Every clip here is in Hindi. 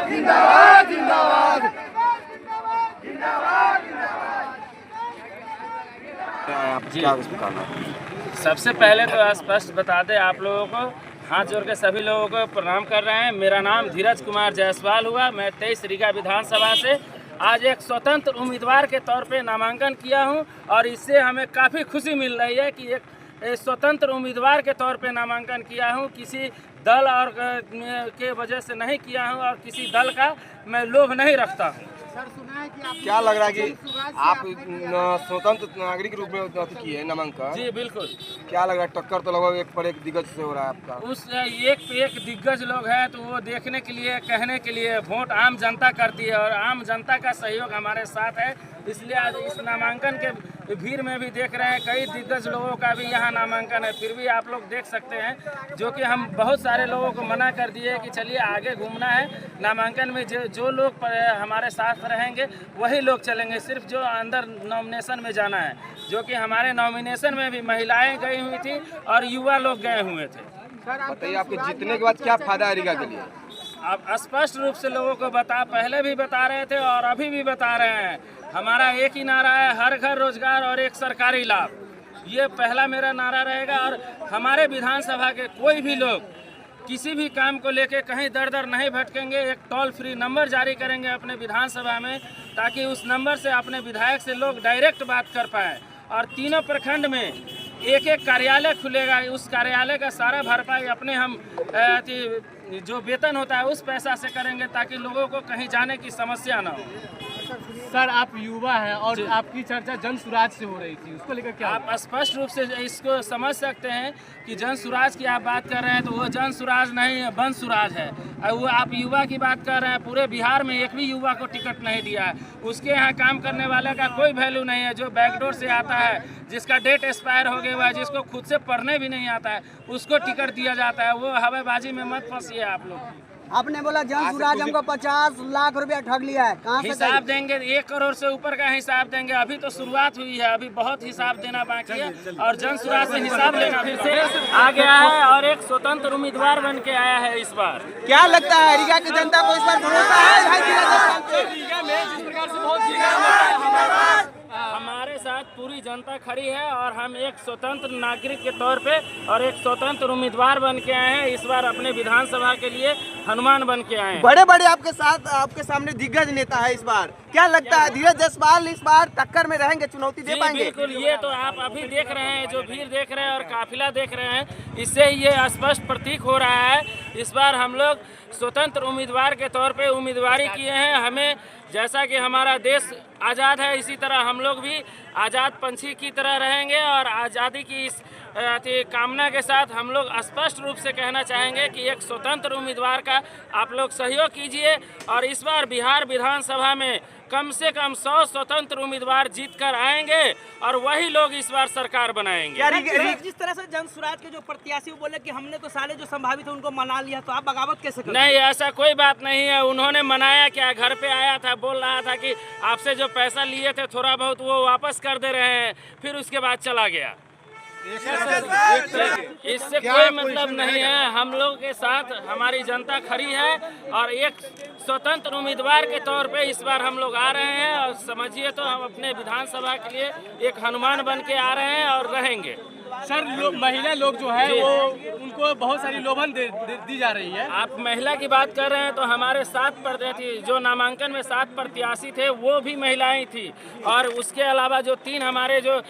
जिंदाबाद जिंदाबाद। जी, सबसे पहले तो स्पष्ट बता दें आप लोगों को, हाथ जोड़ के सभी लोगों को प्रणाम कर रहे हैं। मेरा नाम धीरज कुमार जायसवाल हुआ। मैं 23 रीगा विधानसभा से आज एक स्वतंत्र उम्मीदवार के तौर पे नामांकन किया हूं और इससे हमें काफ़ी खुशी मिल रही है कि एक स्वतंत्र उम्मीदवार के तौर पे नामांकन किया हूं। किसी दल और के वजह से नहीं किया हूं और किसी दल का मैं लोभ नहीं रखता हूं। सर, सुना है कि आप क्या लग रहा है कि आप स्वतंत्र नागरिक के रूप में किए नामांकन? जी बिल्कुल। क्या लग रहा है, टक्कर तो लगभग एक पर एक दिग्गज से हो रहा है आपका? उस एक दिग्गज लोग हैं तो वो देखने के लिए, कहने के लिए वोट आम जनता करती है और आम जनता का सहयोग हमारे साथ है। इसलिए आज इस नामांकन के भीड़ में भी देख रहे हैं कई दिग्गज लोगों का भी यहाँ नामांकन है। फिर भी आप लोग देख सकते हैं जो कि हम बहुत सारे लोगों को मना कर दिए कि चलिए आगे घूमना है। नामांकन में जो लोग हमारे साथ रहेंगे वही लोग चलेंगे, सिर्फ जो अंदर नॉमिनेशन में जाना है। जो कि हमारे नॉमिनेशन में भी महिलाएं गई हुई थी और युवा लोग गए हुए थे। बताइए, आपके जीतने के बाद क्या फायदा है रीगा के लिए? आप स्पष्ट रूप से लोगों को पहले भी बता रहे थे और अभी भी बता रहे हैं। हमारा एक ही नारा है, हर घर रोजगार और एक सरकारी लाभ। ये पहला मेरा नारा रहेगा और हमारे विधानसभा के कोई भी लोग किसी भी काम को लेके कहीं दर दर नहीं भटकेंगे। एक टोल फ्री नंबर जारी करेंगे अपने विधानसभा में ताकि उस नंबर से अपने विधायक से लोग डायरेक्ट बात कर पाएँ। और तीनों प्रखंड में एक एक कार्यालय खुलेगा। उस कार्यालय का सारा भरपाई अपने हम जो वेतन होता है उस पैसा से करेंगे ताकि लोगों को कहीं जाने की समस्या ना हो। सर, आप युवा हैं और आपकी चर्चा जन सुराज से हो रही थी, उसको लेकर क्या? आप स्पष्ट रूप से इसको समझ सकते हैं कि जन सुराज की आप बात कर रहे हैं तो वो जन सुराज नहीं है, बन सुराज है। और वो आप युवा की बात कर रहे हैं, पूरे बिहार में एक भी युवा को टिकट नहीं दिया है। उसके यहाँ काम करने वाले का कोई वैल्यू नहीं है। जो बैकडोर से आता है, जिसका डेट एक्सपायर हो गया हुआ है, जिसको खुद से पढ़ने भी नहीं आता है, उसको टिकट दिया जाता है। वो हवाबाजी में मत फंसिए आप लोग। आपने बोला जन सुराज हमको 50 लाख रुपया ठग लिया है, कहाँ से हिसाब देंगे? 1 करोड़ से ऊपर का हिसाब देंगे। अभी तो शुरुआत हुई है, अभी बहुत हिसाब देना बाकी है और जन सुराज से हिसाब लेना फिर से आ गया है और एक स्वतंत्र उम्मीदवार बन के आया है इस बार। क्या लगता है रीगा की जनता को इस बार भरोसा है? रीगा में जिस प्रकार से बहुत हमारे साथ पूरी जनता खड़ी है और हम एक स्वतंत्र नागरिक के तौर पे और एक स्वतंत्र उम्मीदवार बन के आए हैं। इस बार अपने विधानसभा के लिए हनुमान बन के आए हैं। बड़े बड़े आपके साथ, आपके सामने दिग्गज नेता है इस बार। क्या लगता है धीरज जायसवाल इस बार टक्कर में रहेंगे, चुनौती दे पाएंगे? बिल्कुल, ये तो आप अभी देख रहे हैं, जो भीड़ देख रहे हैं और काफिला देख रहे हैं, इससे ये स्पष्ट प्रतीक हो रहा है। इस बार हम लोग स्वतंत्र उम्मीदवार के तौर पे उम्मीदवारी किए हैं। हमें जैसा कि हमारा देश आज़ाद है, इसी तरह हम लोग भी आज़ाद पंछी की तरह रहेंगे और आज़ादी की इस कामना के साथ हम लोग स्पष्ट रूप से कहना चाहेंगे कि एक स्वतंत्र उम्मीदवार का आप लोग सहयोग कीजिए और इस बार बिहार विधानसभा में कम से कम 100 स्वतंत्र उम्मीदवार जीत कर आएंगे और वही लोग इस बार सरकार बनाएंगे। जिस तरह से जन सुराज के जो प्रत्याशी बोले कि हमने तो सारे जो संभावित है उनको मना लिया, तो आप बगावत कैसे करें? नहीं, ऐसा कोई बात नहीं है। उन्होंने मनाया क्या? घर पे आया था, बोल रहा था कि आपसे जो पैसा लिए थे थोड़ा बहुत वो वापस कर दे रहे हैं, फिर उसके बाद चला गया। इससे कोई मतलब नहीं है। हम लोग के साथ हमारी जनता खड़ी है और एक स्वतंत्र उम्मीदवार के तौर पे इस बार हम लोग आ रहे हैं और समझिए तो हम अपने विधानसभा के लिए एक हनुमान बन के आ रहे हैं और रहेंगे। सर, महिला लोग जो है वो उनको बहुत सारी लोभन दी जा रही है। आप महिला की बात कर रहे हैं तो हमारे 7 प्रत्याशी जो नामांकन में 7 प्रत्याशी थे वो भी महिलाएं थी और उसके अलावा जो 3 हमारे जो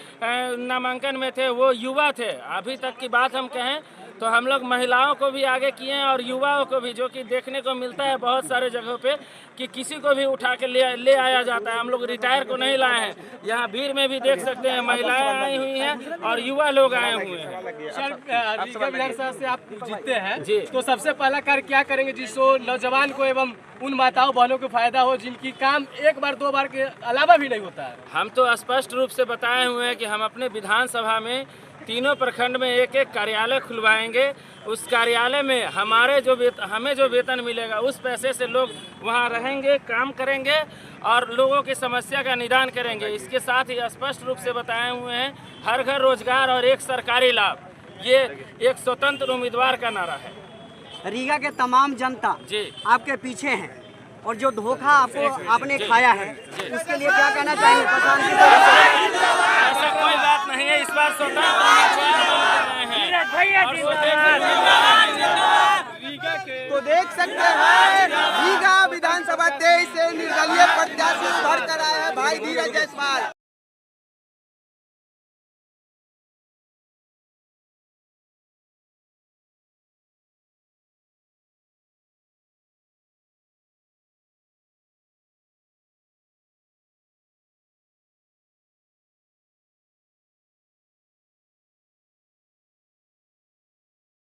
नामांकन में थे वो युवा थे। अभी तक की बात हम कहें तो हम लोग महिलाओं को भी आगे किए हैं और युवाओं को भी, जो कि देखने को मिलता है बहुत सारे जगहों पे कि किसी को भी उठा के ले आया जाता है। हम लोग रिटायर को नहीं लाए हैं। यहाँ भीड़ में भी देख सकते हैं महिलाएं आई हुई हैं और युवा लोग आए हुए हैं। सर, रीगा विधानसभा से आप जीतते हैं जी, तो सबसे पहला कार्य क्या करेंगे जिससे नौजवान को एवं उन माताओं बहनों को फायदा हो जिनकी काम 1 बार 2 बार के अलावा भी नहीं होता है? हम तो स्पष्ट रूप से बताए हुए हैं कि हम अपने विधानसभा में तीनों प्रखंड में एक एक कार्यालय खुलवाएंगे। उस कार्यालय में हमें जो वेतन मिलेगा उस पैसे से लोग वहां रहेंगे, काम करेंगे और लोगों की समस्या का निदान करेंगे। इसके साथ ही स्पष्ट रूप से बताए हुए हैं हर घर रोजगार और एक सरकारी लाभ। ये एक स्वतंत्र उम्मीदवार का नारा है। रीगा के तमाम जनता जी आपके पीछे हैं। और जो धोखा आपने खाया है उसके लिए क्या कहना चाहेंगे प्रशांत जी? ऐसा कोई बात नहीं है, इस बार तो देख सकते हैं रीगा विधानसभा 23 से निर्दलीय प्रत्याशी भर कर आए हैं भाई धीरज जायसवाल।